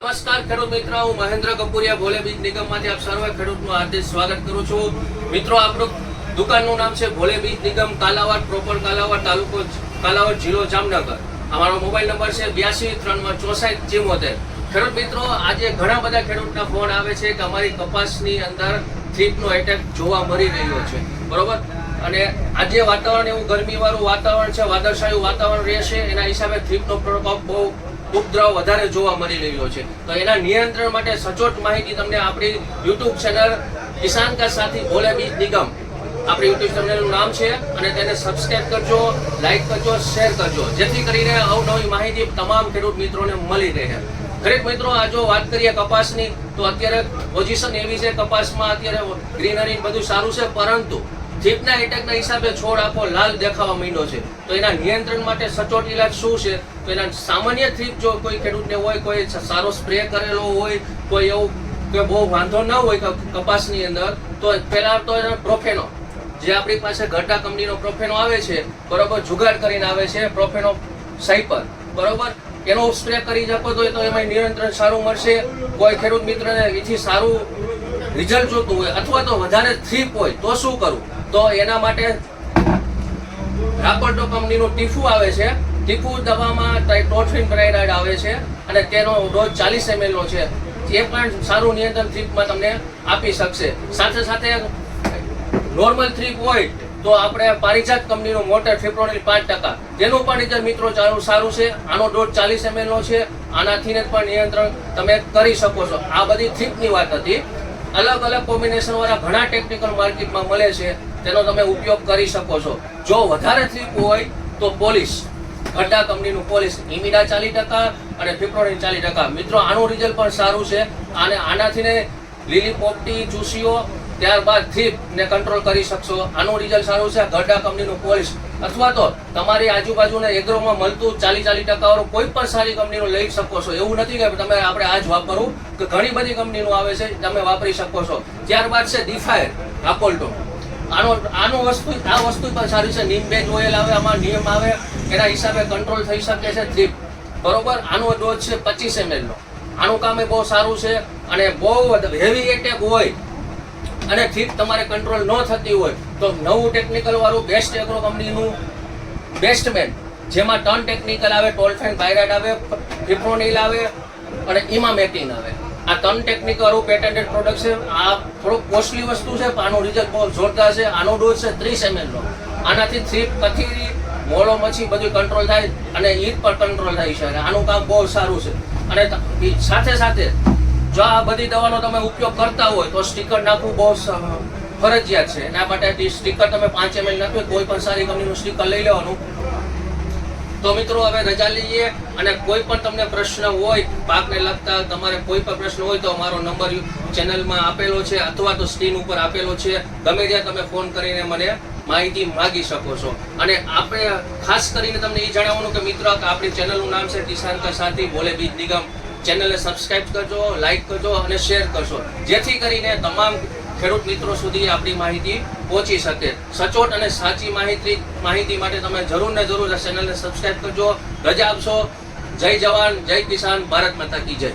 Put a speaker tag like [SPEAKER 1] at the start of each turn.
[SPEAKER 1] નમસ્કાર ખેડૂત મિત્રો, હું મહેન્દ્ર કપૂરિયા ભોલે બીજ નિગમમાંથી આપ સર્વે ખેડૂતનું હાર્દિક સ્વાગત કરું છું. મિત્રો, આપણું દુકાનનું નામ છે ભોલે બીજ નિગમ, કાલાવાડ પ્રોપર, કાલાવાડ તાલુકો, કાલાવાડ જિલ્લો જામનગર. અમારો મોબાઈલ નંબર છે 82 ખેડૂત મિત્રો, આજે ઘણા બધા ખેડૂતના ફોન આવે છે કે અમારી કપાસની અંદર થ્રીપનો એટેક જોવા મળી રહ્યો છે, બરોબર. અને આજે વાતાવરણ એવું ગરમીવાળું વાતાવરણ છે, વાદળછાયું વાતાવરણ રહેશે, એના હિસાબે થ્રીપનો પ્રકોપ બહુ ઉપદ્રવ વધારે જોવા મળી રહ્યો છે. તો એના નિયંત્રણ માટે સચોટ માહિતી તમને આપણી યુટ્યુબ ચેનલ કિસાન કા સાથી ભોલે બીજ નિગમ, આપણી યુટ્યુબ ચેનલનું નામ છે, અને તેને સબસ્ક્રાઇબ કરજો, લાઈક કરજો, શેર કરજો, જેથી કરીને અવનવી માહિતી તમામ ખેડૂત મિત્રોને મળી રહે. ખેડૂત મિત્રો, આ જો વાત કરીએ કપાસની, તો અત્યારે પોઝિશન એવી છે કપાસમાં, અત્યારે ગ્રીનરી બધું સારું છે, પરંતુ થ્રીપના એટેકના હિસાબે છોડ આખો લાલ દેખાવા માંડ્યો છે. તો એના નિયંત્રણ માટે સચોટ ઇલાજ શું છે? તો એના સામાન્ય થ્રીપ જો કોઈ ખેડૂતને હોય, કોઈ સારો સ્પ્રે કરેલો હોય, કોઈ એવું કે બહુ વાંધો ન હોય કપાસની અંદર, તો પહેલા તો પ્રોફેનો, જે આપણી પાસે ગઢા કંપનીનો પ્રોફેનો આવે છે, બરોબર, જુગાડ કરીને આવે છે પ્રોફેનો સાઇપર, બરોબર, એનો સ્પ્રે કરી શકો તો એમાં નિયંત્રણ સારું મળશે. કોઈ ખેડૂત મિત્રને એથી સારું રિઝલ્ટ જોતું હોય, અથવા તો વધારે થ્રીપ હોય, તો શું કરવું? તો એના માટે રાપરટો કંપનીનું ટીફુ આવે છે. ટીફુ દવામાં ટ્રાઇટોફિન પેરાઇડ આવે છે, અને તેનો ડોઝ 40 ml નો છે. એ પણ સારું નિયંત્રણ થ્રીપમાં તમને આપી શકશે. સાથે સાથે નોર્મલ થ્રીપ હોય તો આપણે પારિજાત કંપનીનું મોટર ફિપ્રોનિલ 5%, તેનું પણ રિઝલ્ટ મિત્રો સારું છે. આનો ડોઝ 40 ml નો છે. આનાથી પણ નિયંત્રણ તમે કરી શકો છો. આ બધી થ્રીપની વાત હતી. અલગ અલગ કોમ્બિનેશન વાળા ઘણા ટેકનિકલ માર્કેટમાં મળે છે, તેનો તમે ઉપયોગ કરી શકો છો. જો વધારે થ્રીપ હોય તો પોલીસ, ગઢા કંપનીનું પોલીસ, ઇમિડા 40% અને ફિપ્રોનિલ 40%. મિત્રો, આનું રિઝલ્ટ પણ સારું છે. અને આનાથી ને લીલી પોપટી, ચૂસીઓ, ત્યારબાદ થ્રીપ ને કંટ્રોલ કરી શકશો. આનું રિઝલ્ટ સારું છે. ગઢા કંપનીનું પોલીસ, અથવા તો તમારી આજુબાજુના એગ્રોમાં મળતું 40% વાળું કોઈ પણ સારી કંપનીનું લઈ શકો છો. એવું નથી કે તમે આપણે આ જ વાપરવું, કે ઘણી બધી કંપનીનું આવે છે, તમે વાપરી શકો છો. ત્યારબાદ છે ડિફાયર રાપોલ્ટો. આ વસ્તુ પણ સારી છે. નીમ બેઝ ઓઇલ આવે, આમાં નિયમ આવે, એના હિસાબે કંટ્રોલ થઈ શકે છે થ્રીપ, બરોબર. આનો ડોઝ છે 25 ml નો. આનું કામ એ બહુ સારું છે. અને બહુ હેવી એટેક હોય અને થ્રીપ તમારે કંટ્રોલ ન થતી હોય, તો નવું ટેકનિકલ વાળું બેસ્ટ એગ્રો કંપનીનું બેસ્ટમેન, જેમાં ટર્ન ટેકનિકલ આવે, ટોલફેન પાયરાઇડ આવે, ફિપ્રોનિલ આવે અને ઇમામેક્ટિન આવે. આ ટર્ન ટેકનિકલ વાળું પેટેન્ટેડ પ્રોડક્ટ છે. આ થોડુંક કોસ્ટલી વસ્તુ છે, પણ આનું રિઝલ્ટ બહુ જોરદાર છે. આનો ડોઝ છે 30 ml નો. આનાથી થ્રીપ, કથીરી, મોળો મચ્છી બધું કંટ્રોલ થાય, અને ઈદ પણ કંટ્રોલ થાય છે. આનું કામ બહુ સારું છે. અને સાથે સાથે જો આ બધી દવાનો તમે ઉપયોગ કરતા હોય તો સ્ટીકર નાખવું બહુ ફરજિયાત છે. એના માટે સ્ટીકર તમે 5 ml નાખ્યું, કોઈ પણ સારી કંપનીનું સ્ટીકર લઈ લેવાનું. તો મિત્રો, હવે રજા લઈએ. અને કોઈ પણ તમને પ્રશ્ન હોય પાકને લગતા, તમારે કોઈ પણ પ્રશ્ન હોય તો અમારો નંબર ચેનલમાં આપેલો છે, અથવા તો સ્ક્રીન ઉપર આપેલો છે. ગમે ત્યાં તમે ફોન કરીને મને માહિતી માગી શકો છો. અને આપણે ખાસ કરીને તમને એ જણાવવાનું કે મિત્રો, આપણી ચેનલનું નામ છે કિસાન કા સાથી ભોલે બીજ નિગમ. ચેનલને સબસ્ક્રાઇબ કરજો, લાઈક કરજો અને શેર કરજો, જેથી કરીને તમામ ખેડૂત મિત્રો સુધી આપણી માહિતી પહોંચી શકે. સચોટ અને સાચી માહિતી માટે તમે જરૂર ને જરૂર ચેનલને સબસ્ક્રાઇબ કરજો. રજા આપશો. જય જવાન, જય કિસાન, ભારત માતા કી જય.